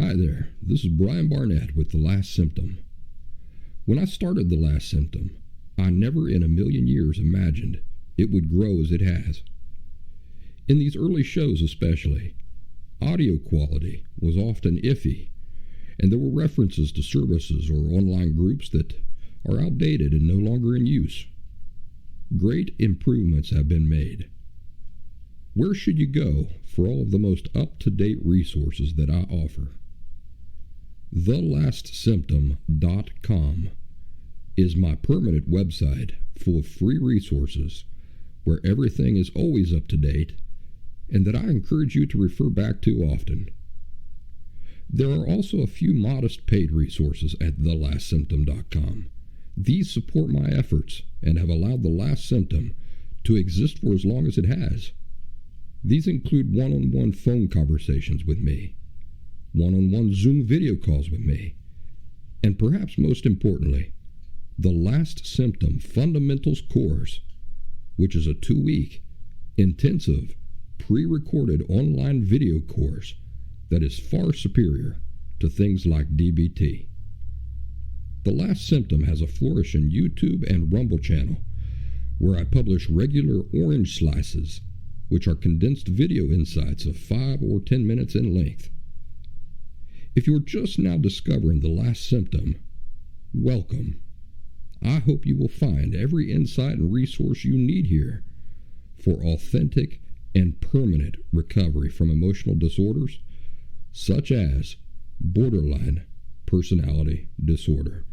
Hi there, this is Brian Barnett with The Last Symptom. When I started The Last Symptom, I never in a million years imagined it would grow as it has. In these early shows especially, audio quality was often iffy, and there were references to services or online groups that are outdated and no longer in use. Great improvements have been made. Where should you go for all of the most up-to-date resources that I offer? TheLastSymptom.com is my permanent website full of free resources where everything is always up to date and that I encourage you to refer back to often. There are also a few modest paid resources at TheLastSymptom.com. These support my efforts and have allowed The Last Symptom to exist for as long as it has. These include one-on-one phone conversations with me, one-on-one Zoom video calls with me, and perhaps most importantly, the Last Symptom Fundamentals course, which is a 2-week, intensive, pre-recorded online video course that is far superior to things like DBT. The Last Symptom has a flourishing YouTube and Rumble channel where I publish regular orange slices, which are condensed video insights of 5 or 10 minutes in length. If you're just now discovering The Last Symptom, welcome. I hope you will find every insight and resource you need here for authentic and permanent recovery from emotional disorders such as borderline personality disorder.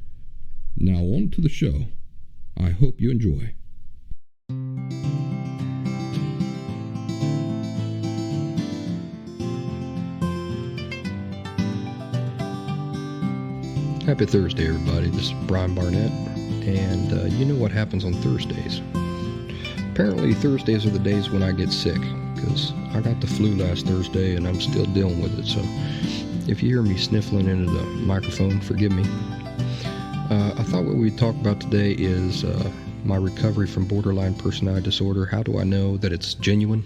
Now on to the show. I hope you enjoy. Happy Thursday, everybody. This is Brian Barnett, and you know what happens on Thursdays. Apparently, Thursdays are the days when I get sick, because I got the flu last Thursday, and I'm still dealing with it, so if you hear me sniffling into the microphone, forgive me. I thought what we'd talk about today is my recovery from borderline personality disorder. How do I know that it's genuine?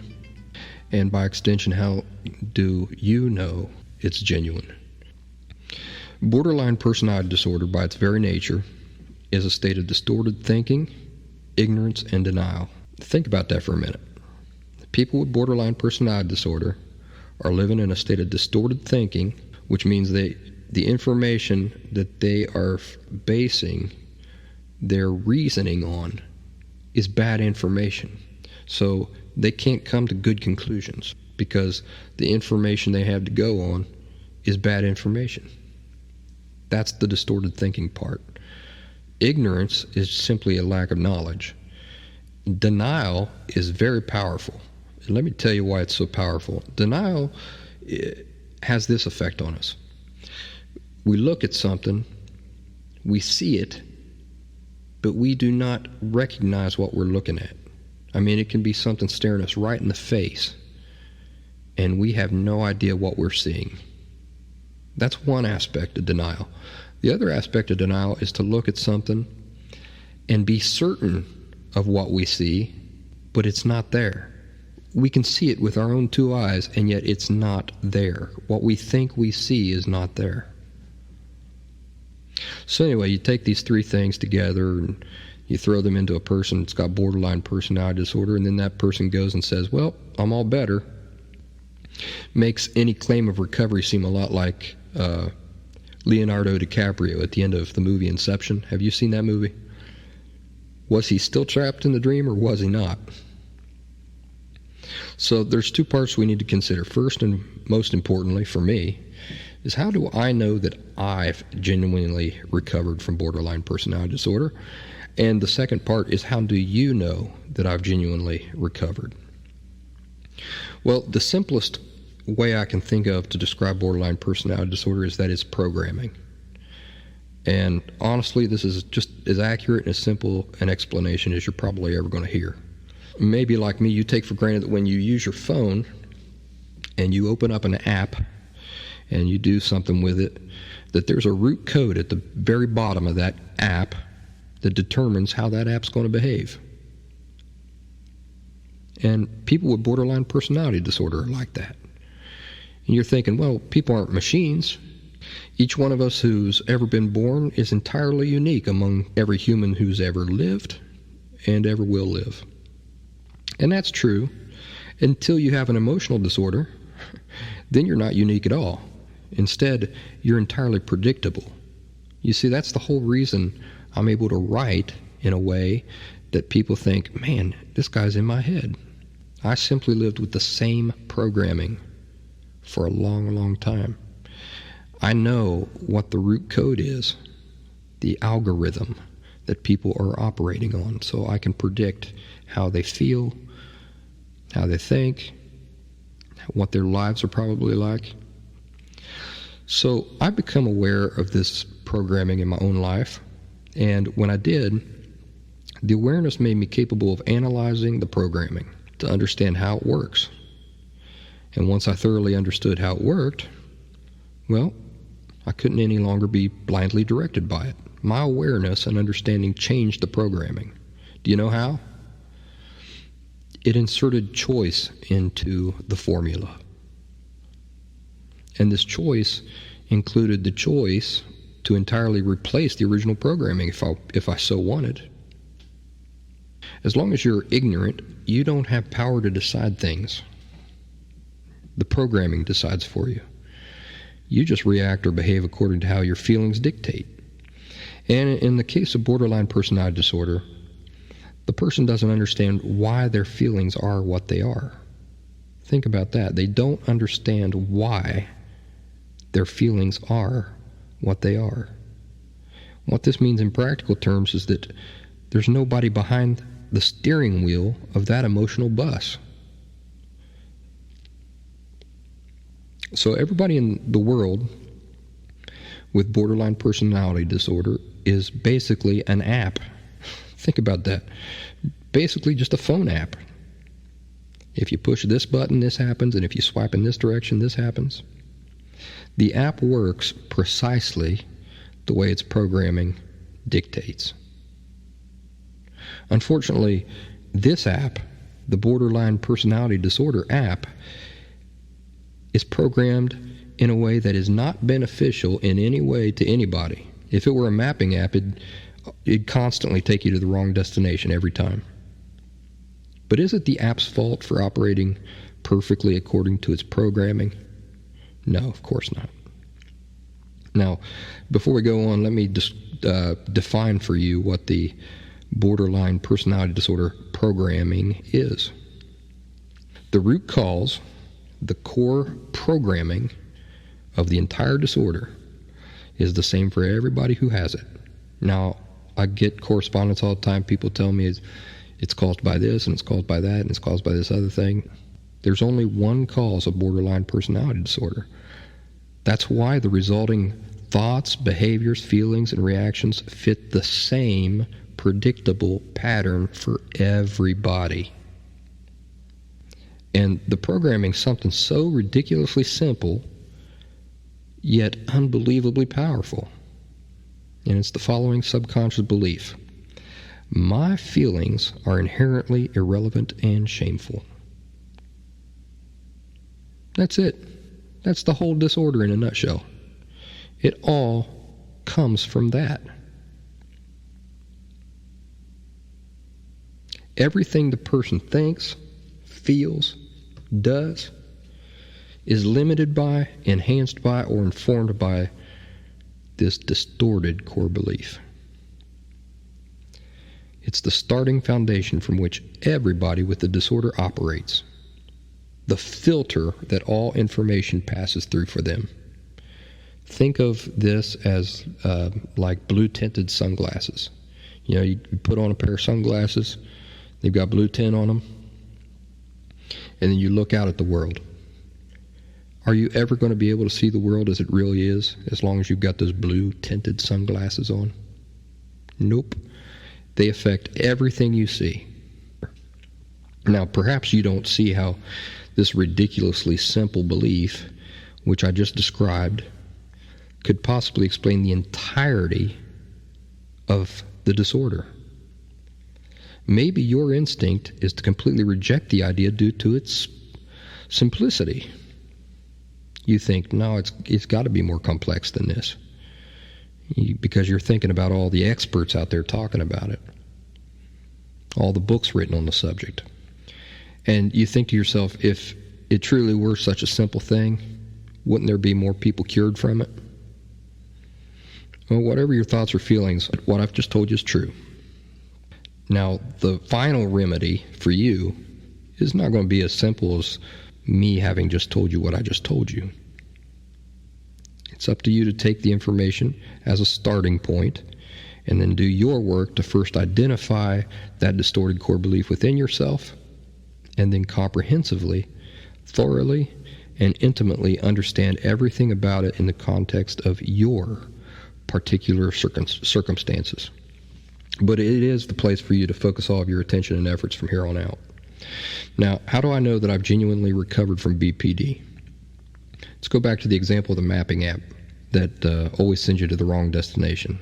And by extension, how do you know it's genuine? Borderline personality disorder, by its very nature, is a state of distorted thinking, ignorance, and denial. Think about that for a minute. People with borderline personality disorder are living in a state of distorted thinking, which means the information that they are basing their reasoning on is bad information. So they can't come to good conclusions because the information they have to go on is bad information. That's the distorted thinking part. Ignorance is simply a lack of knowledge. Denial is very powerful. And let me tell you why it's so powerful. Denial has this effect on us. We look at something, we see it, but we do not recognize what we're looking at. I mean, it can be something staring us right in the face, and we have no idea what we're seeing. That's one aspect of denial. The other aspect of denial is to look at something and be certain of what we see, but it's not there. We can see it with our own 2 eyes, and yet it's not there. What we think we see is not there. So anyway, you take these 3 things together and you throw them into a person that's got borderline personality disorder, and then that person goes and says, well, I'm all better. Makes any claim of recovery seem a lot like Leonardo DiCaprio at the end of the movie Inception. Have you seen that movie? Was he still trapped in the dream, or was he not? So there's 2 parts we need to consider. First, and most importantly for me, is how do I know that I've genuinely recovered from borderline personality disorder? And the second part is, how do you know that I've genuinely recovered? Well, the simplest way I can think of to describe borderline personality disorder is that it's programming. And honestly, this is just as accurate and as simple an explanation as you're probably ever going to hear. Maybe like me, you take for granted that when you use your phone and you open up an app and you do something with it, that there's a root code at the very bottom of that app that determines how that app's going to behave. And people with borderline personality disorder are like that. And you're thinking, well, people aren't machines. Each one of us who's ever been born is entirely unique among every human who's ever lived and ever will live. And that's true until you have an emotional disorder. Then you're not unique at all. Instead, you're entirely predictable. You see, that's the whole reason I'm able to write in a way that people think, man, this guy's in my head. I simply lived with the same programming for a long, long time. I know what the root code is, the algorithm that people are operating on, so I can predict how they feel, how they think, what their lives are probably like. So I've become aware of this programming in my own life, and when I did, the awareness made me capable of analyzing the programming to understand how it works. And once I thoroughly understood how it worked, well, I couldn't any longer be blindly directed by it. My awareness and understanding changed the programming. Do you know how? It inserted choice into the formula. And this choice included the choice to entirely replace the original programming if I so wanted. As long as you're ignorant, you don't have power to decide things. The programming decides for you. You just react or behave according to how your feelings dictate. And in the case of borderline personality disorder, the person doesn't understand why their feelings are what they are. Think about that. They don't understand why their feelings are what they are. What this means in practical terms is that there's nobody behind the steering wheel of that emotional bus. So everybody in the world with borderline personality disorder is basically an app. Think about that. Basically just a phone app. If you push this button, this happens, and if you swipe in this direction, this happens. The app works precisely the way its programming dictates. Unfortunately, this app, the borderline personality disorder app, is programmed in a way that is not beneficial in any way to anybody. If it were a mapping app, it'd constantly take you to the wrong destination every time. But is it the app's fault for operating perfectly according to its programming? No, of course not. Now, before we go on, let me just define for you what the borderline personality disorder programming is. The root cause, the core programming of the entire disorder, is the same for everybody who has it. Now, I get correspondence all the time. People tell me it's caused by this, and it's caused by that, and it's caused by this other thing. There's only one cause of borderline personality disorder. That's why the resulting thoughts, behaviors, feelings, and reactions fit the same predictable pattern for everybody. And the programming is something so ridiculously simple, yet unbelievably powerful. And it's the following subconscious belief: my feelings are inherently irrelevant and shameful. That's it. That's the whole disorder in a nutshell. It all comes from that. Everything the person thinks, feels, does is limited by, enhanced by, or informed by this distorted core belief. It's the starting foundation from which everybody with the disorder operates, the filter that all information passes through for them. Think of this as like blue-tinted sunglasses. You know, you put on a pair of sunglasses, they've got blue tint on them, and then you look out at the world. Are you ever going to be able to see the world as it really is as long as you've got those blue-tinted sunglasses on? Nope. They affect everything you see. Now, perhaps you don't see how this ridiculously simple belief, which I just described, could possibly explain the entirety of the disorder. Maybe your instinct is to completely reject the idea due to its simplicity. You think, no, it's got to be more complex than this, because you're thinking about all the experts out there talking about it, all the books written on the subject. And you think to yourself, if it truly were such a simple thing, wouldn't there be more people cured from it? Well, whatever your thoughts or feelings, what I've just told you is true. Now, the final remedy for you is not going to be as simple as me having just told you what I just told you. It's up to you to take the information as a starting point and then do your work to first identify that distorted core belief within yourself, and then comprehensively, thoroughly, and intimately understand everything about it in the context of your particular circumstances. But it is the place for you to focus all of your attention and efforts from here on out. Now, how do I know that I've genuinely recovered from BPD? Let's go back to the example of the mapping app that always sends you to the wrong destination.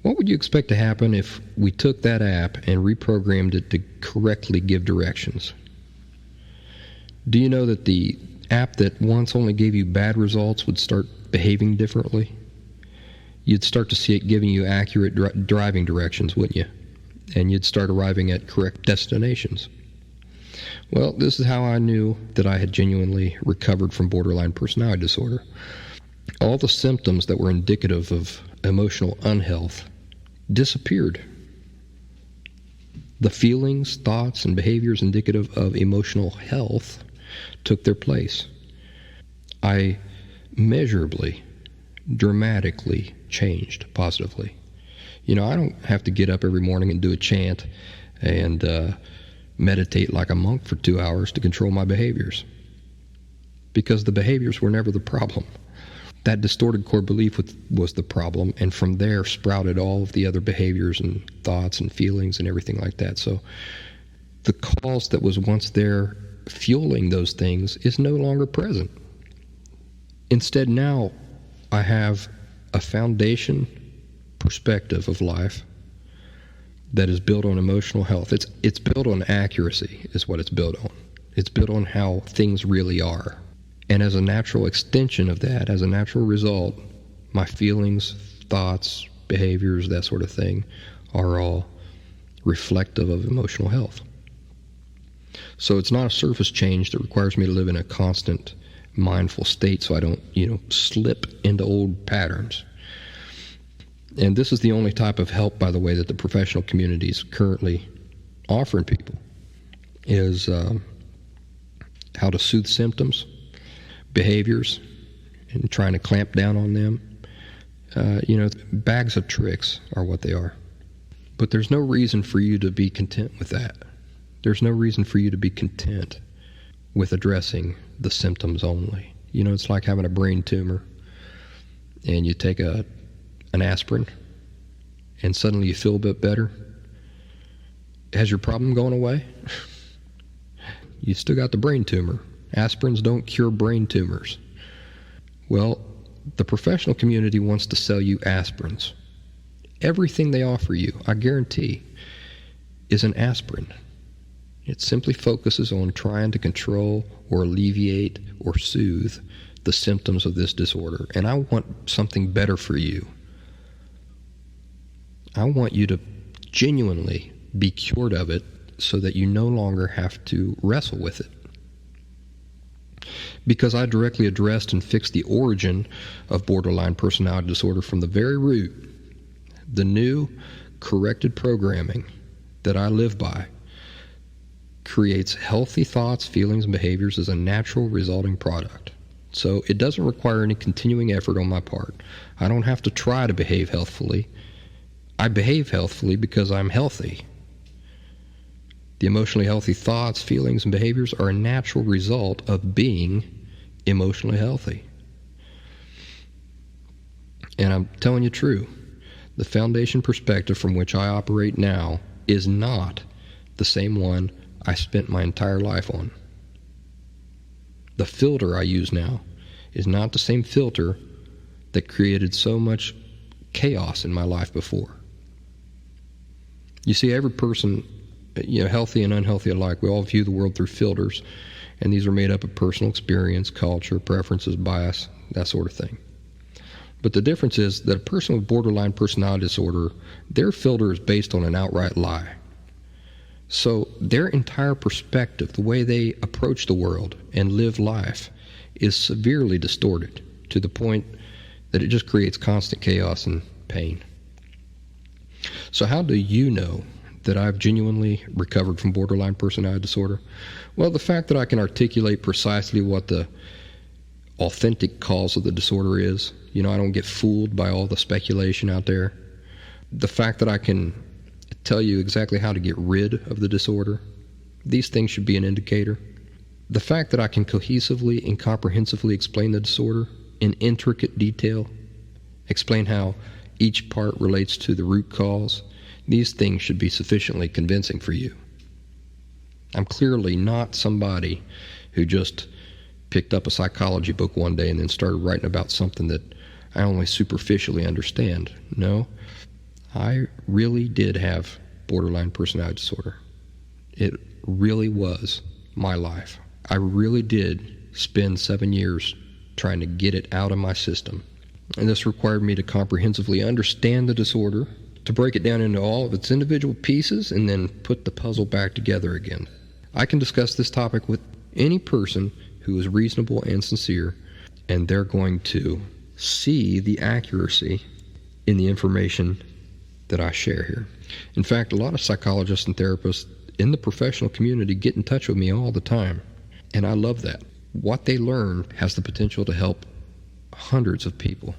What would you expect to happen if we took that app and reprogrammed it to correctly give directions? Do you know that the app that once only gave you bad results would start behaving differently? You'd start to see it giving you accurate driving directions, wouldn't you? And you'd start arriving at correct destinations. Well, this is how I knew that I had genuinely recovered from borderline personality disorder. All the symptoms that were indicative of emotional unhealth disappeared. The feelings, thoughts, and behaviors indicative of emotional health took their place. I measurably, dramatically changed positively. You know, I don't have to get up every morning and do a chant and meditate like a monk for 2 hours to control my behaviors, because the behaviors were never the problem. That distorted core belief was the problem, and from there sprouted all of the other behaviors and thoughts and feelings and everything like that. So the cause that was once there fueling those things is no longer present. Instead, now I have a foundation perspective of life that is built on emotional health. It's built on accuracy is what it's built on. It's built on how things really are. And as a natural extension of that, as a natural result, my feelings, thoughts, behaviors, that sort of thing are all reflective of emotional health. So it's not a surface change that requires me to live in a constant mindful state so I don't, slip into old patterns. And this is the only type of help, by the way, that the professional community is currently offering people, is how to soothe symptoms, behaviors, and trying to clamp down on them. Bags of tricks are what they are. But there's no reason for you to be content with that. There's no reason for you to be content with addressing the symptoms only. It's like having a brain tumor, and you take an aspirin, and suddenly you feel a bit better. Has your problem gone away? You still got the brain tumor. Aspirins don't cure brain tumors. Well, the professional community wants to sell you aspirins. Everything they offer you, I guarantee, is an aspirin. It simply focuses on trying to control or alleviate or soothe the symptoms of this disorder. And I want something better for you. I want you to genuinely be cured of it so that you no longer have to wrestle with it. Because I directly addressed and fixed the origin of borderline personality disorder from the very root. The new, corrected programming that I live by creates healthy thoughts, feelings, and behaviors as a natural resulting product. So it doesn't require any continuing effort on my part. I don't have to try to behave healthfully. I behave healthfully because I'm healthy. The emotionally healthy thoughts, feelings, and behaviors are a natural result of being emotionally healthy. And I'm telling you true, the foundation perspective from which I operate now is not the same one I spent my entire life on. The filter I use now is not the same filter that created so much chaos in my life before. You see, every person, healthy and unhealthy alike, we all view the world through filters, And these are made up of personal experience, culture, preferences, bias, that sort of thing. But the difference is that a person with borderline personality disorder, their filter is based on an outright lie. So their entire perspective, the way they approach the world and live life, is severely distorted to the point that it just creates constant chaos and pain. So how do you know that I've genuinely recovered from borderline personality disorder? Well, the fact that I can articulate precisely what the authentic cause of the disorder is. I don't get fooled by all the speculation out there. The fact that I can tell you exactly how to get rid of the disorder. These things should be an indicator. The fact that I can cohesively and comprehensively explain the disorder in intricate detail, explain how each part relates to the root cause, these things should be sufficiently convincing for you. I'm clearly not somebody who just picked up a psychology book one day and then started writing about something that I only superficially understand. No, I really did have borderline personality disorder. It really was my life. I really did spend 7 years trying to get it out of my system. And this required me to comprehensively understand the disorder, to break it down into all of its individual pieces, and then put the puzzle back together again. I can discuss this topic with any person who is reasonable and sincere, and they're going to see the accuracy in the information that I share here. In fact, a lot of psychologists and therapists in the professional community get in touch with me all the time, and I love that. What they learn has the potential to help hundreds of people.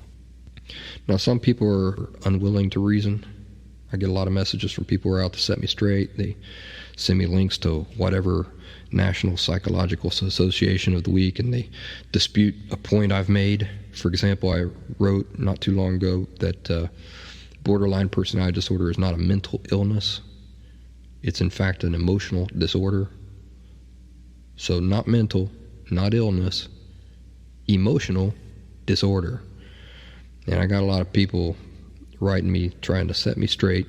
Now, some people are unwilling to reason. I get a lot of messages from people who are out to set me straight. They send me links to whatever National Psychological Association of the week, and they dispute a point I've made. For example, I wrote not too long ago that borderline personality disorder is not a mental illness. It's in fact an emotional disorder. So not mental, not illness, emotional disorder. And I got a lot of people writing me trying to set me straight,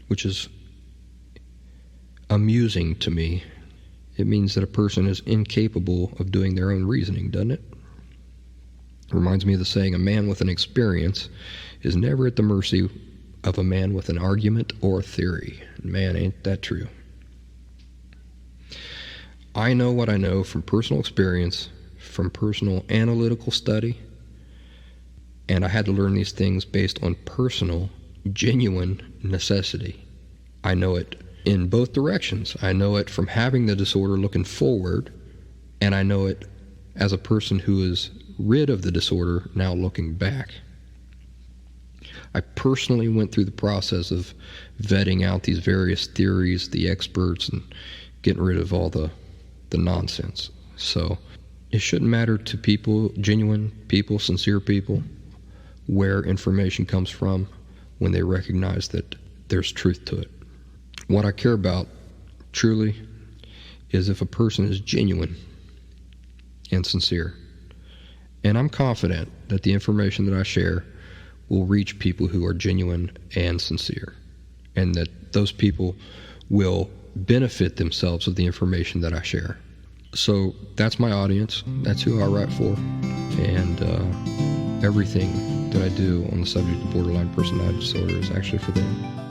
which is amusing to me. It means that a person is incapable of doing their own reasoning, doesn't it? It reminds me of the saying, a man with an experience is never at the mercy of a man with an argument or a theory. Man, ain't that true. I know what I know from personal experience, from personal analytical study, and I had to learn these things based on personal, genuine necessity. I know it in both directions. I know it from having the disorder looking forward, and I know it as a person who is rid of the disorder now looking back. I personally went through the process of vetting out these various theories, the experts, and getting rid of all the nonsense. So it shouldn't matter to people, genuine people, sincere people, where information comes from when they recognize that there's truth to it. What I care about truly is if a person is genuine and sincere. And I'm confident that the information that I share will reach people who are genuine and sincere, and that those people will benefit themselves of the information that I share. So that's my audience. That's who I write for. And everything that I do on the subject of borderline personality disorder is actually for them.